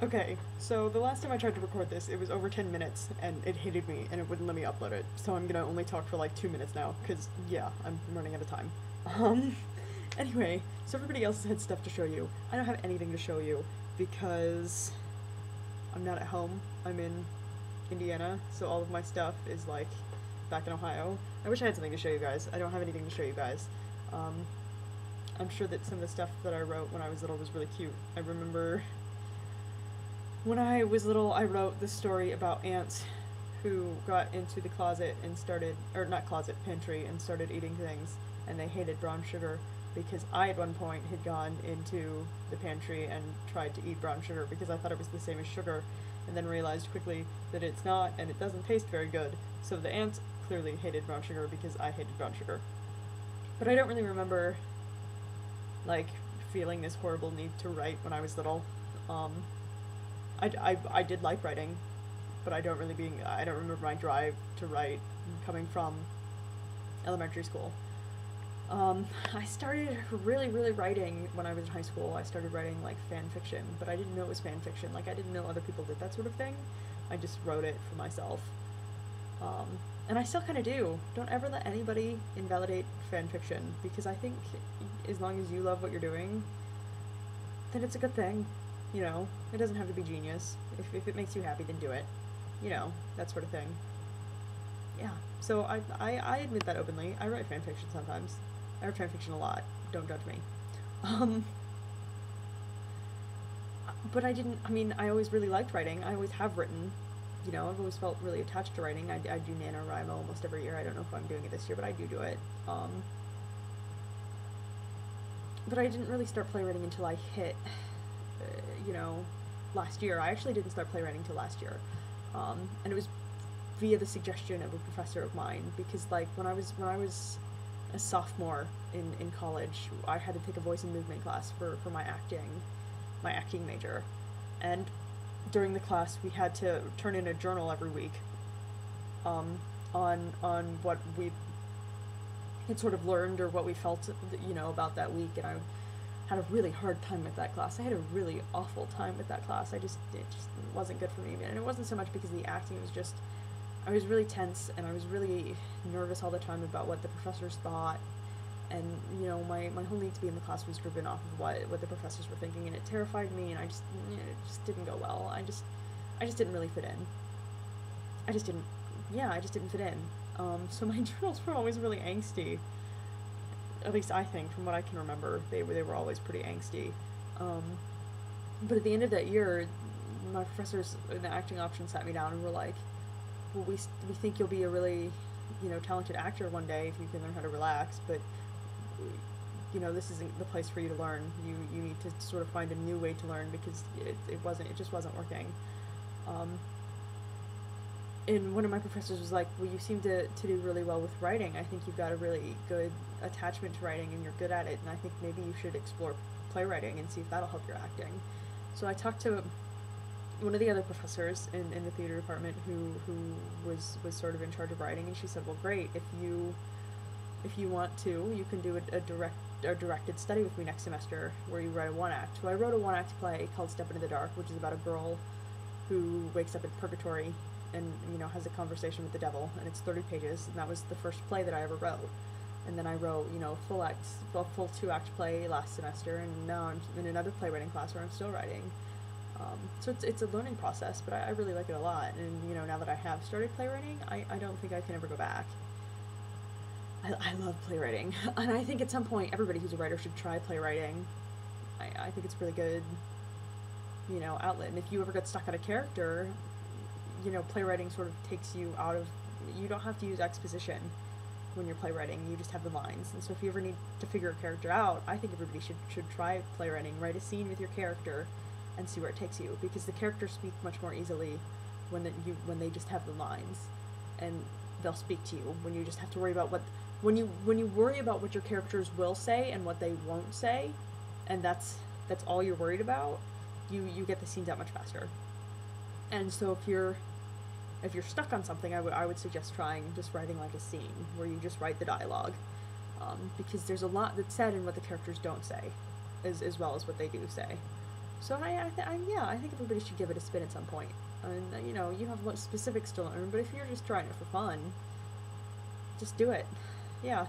Okay, so the last time I tried to record this, it was over 10 minutes, and it hated me, and it wouldn't let me upload it. So I'm gonna only talk for like 2 minutes now, because, yeah, I'm running out of time. Um, anyway, so everybody else has had stuff to show you. I don't have anything to show you, because I'm not at home. I'm in Indiana, so all of my stuff is, like, back in Ohio. I wish I had something to show you guys. I don't have anything to show you guys. Um, I'm sure that some of the stuff that I wrote when I was little was really cute. I remember when I was little, I wrote this story about ants who got into the closet and started, or not closet, pantry, and started eating things, and they hated brown sugar because I at one point had gone into the pantry and tried to eat brown sugar because I thought it was the same as sugar, and then realized quickly that it's not and it doesn't taste very good. So the ants clearly hated brown sugar because I hated brown sugar. But I don't really remember, like, feeling this horrible need to write when I was little. Um, I did like writing, but I don't remember my drive to write coming from elementary school. I started really writing when I was in high school. I started writing, like, fan fiction, but I didn't know it was fan fiction. Like, I didn't know other people did that sort of thing. I just wrote it for myself. And I still kind of do. Don't ever let anybody invalidate fan fiction, because I think as long as you love what you're doing, then it's a good thing. You know, it doesn't have to be genius. If it makes you happy, then do it. You know, that sort of thing. Yeah. So I admit that openly. I write fan fiction sometimes. I write fan fiction a lot. Don't judge me. Um, but I mean, I always really liked writing. I always have written. You know, I've always felt really attached to writing. I do NaNoWriMo almost every year. I don't know if I'm doing it this year, but I do it. But I didn't really start playwriting until I hit, you know, last year. I actually didn't start playwriting until last year. And it was via the suggestion of a professor of mine, because, like, when I was a sophomore in college, I had to take a voice and movement class for my acting major. And during the class, we had to turn in a journal every week, on what we had sort of learned or what we felt, you know, about that week. And I had a really hard time with that class. I had a really awful time with that class. It just wasn't good for me. And it wasn't so much because of the acting. It was just, I was really tense, and I was really nervous all the time about what the professors thought. And, you know, my whole need to be in the class was driven off of what the professors were thinking, and it terrified me, and it just didn't go well. I just didn't really fit in. I just didn't fit in. So my journals were always really angsty. At least I think, from what I can remember, they were always pretty angsty. But at the end of that year, my professors in the acting option sat me down and were like, well, we think you'll be a really, you know, talented actor one day if you can learn how to relax, but, you know, this isn't the place for you to learn. You need to sort of find a new way to learn, because it just wasn't working. And one of my professors was like, well, you seem to do really well with writing. I think you've got a really good attachment to writing, and you're good at it, and I think maybe you should explore playwriting and see if that'll help your acting. So I talked to one of the other professors in the theater department who was sort of in charge of writing, and she said, well, great, if you want to, you can do a directed study with me next semester where you write a one-act. So I wrote a one-act play called Step Into the Dark, which is about a girl who wakes up in purgatory and, you know, has a conversation with the devil, and it's 30 pages, and that was the first play that I ever wrote. And then I wrote, you know, a full 2-act play last semester, and now I'm in another playwriting class where I'm still writing. So it's a learning process, but I really like it a lot. And, you know, now that I have started playwriting, I don't think I can ever go back. I love playwriting, and I think at some point everybody who's a writer should try playwriting. I think it's a really good, you know, outlet. And if you ever get stuck on a character, you know, playwriting sort of takes you out of, you don't have to use exposition when you're playwriting, you just have the lines. And so if you ever need to figure a character out, I think everybody should try playwriting. Write a scene with your character and see where it takes you, because the characters speak much more easily when they just have the lines, and they'll speak to you when you just have to worry about when you worry about what your characters will say and what they won't say, and that's all you're worried about, you get the scenes out much faster. And so if you're stuck on something, I would suggest trying just writing like a scene where you just write the dialogue, because there's a lot that's said in what the characters don't say, as well as what they do say. So yeah, I think everybody should give it a spin at some point. And, you know, you have what specifics to learn, but if you're just trying it for fun, just do it. Yeah.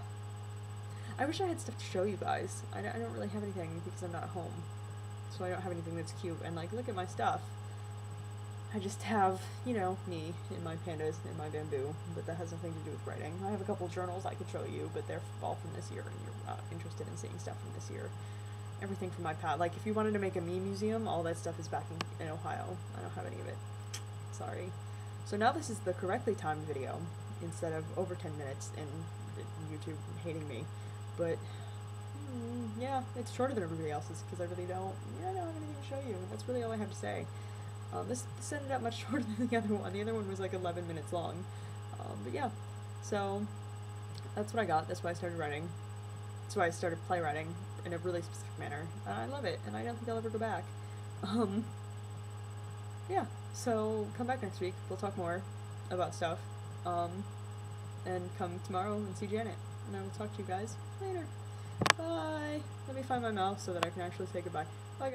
I wish I had stuff to show you guys. I don't really have anything because I'm not at home. So I don't have anything that's cute. And, like, look at my stuff. I just have, you know, me and my pandas and my bamboo, but that has nothing to do with writing. I have a couple journals I could show you, but they're all from this year, and you're not interested in seeing stuff from this year. Everything from my pad. Like, if you wanted to make a meme museum, all that stuff is back in Ohio. I don't have any of it. Sorry. So now this is the correctly timed video, instead of over 10 minutes and YouTube hating me. But, yeah, it's shorter than everybody else's, because I really don't have anything to show you. That's really all I have to say. This ended up much shorter than the other one. The other one was like 11 minutes long. But yeah, so that's what I got. That's why I started writing. That's why I started playwriting in a really specific manner. And I love it, and I don't think I'll ever go back. Yeah, so come back next week. We'll talk more about stuff. And come tomorrow and see Janet. And I will talk to you guys later. Bye. Let me find my mouse so that I can actually say goodbye. Bye, guys.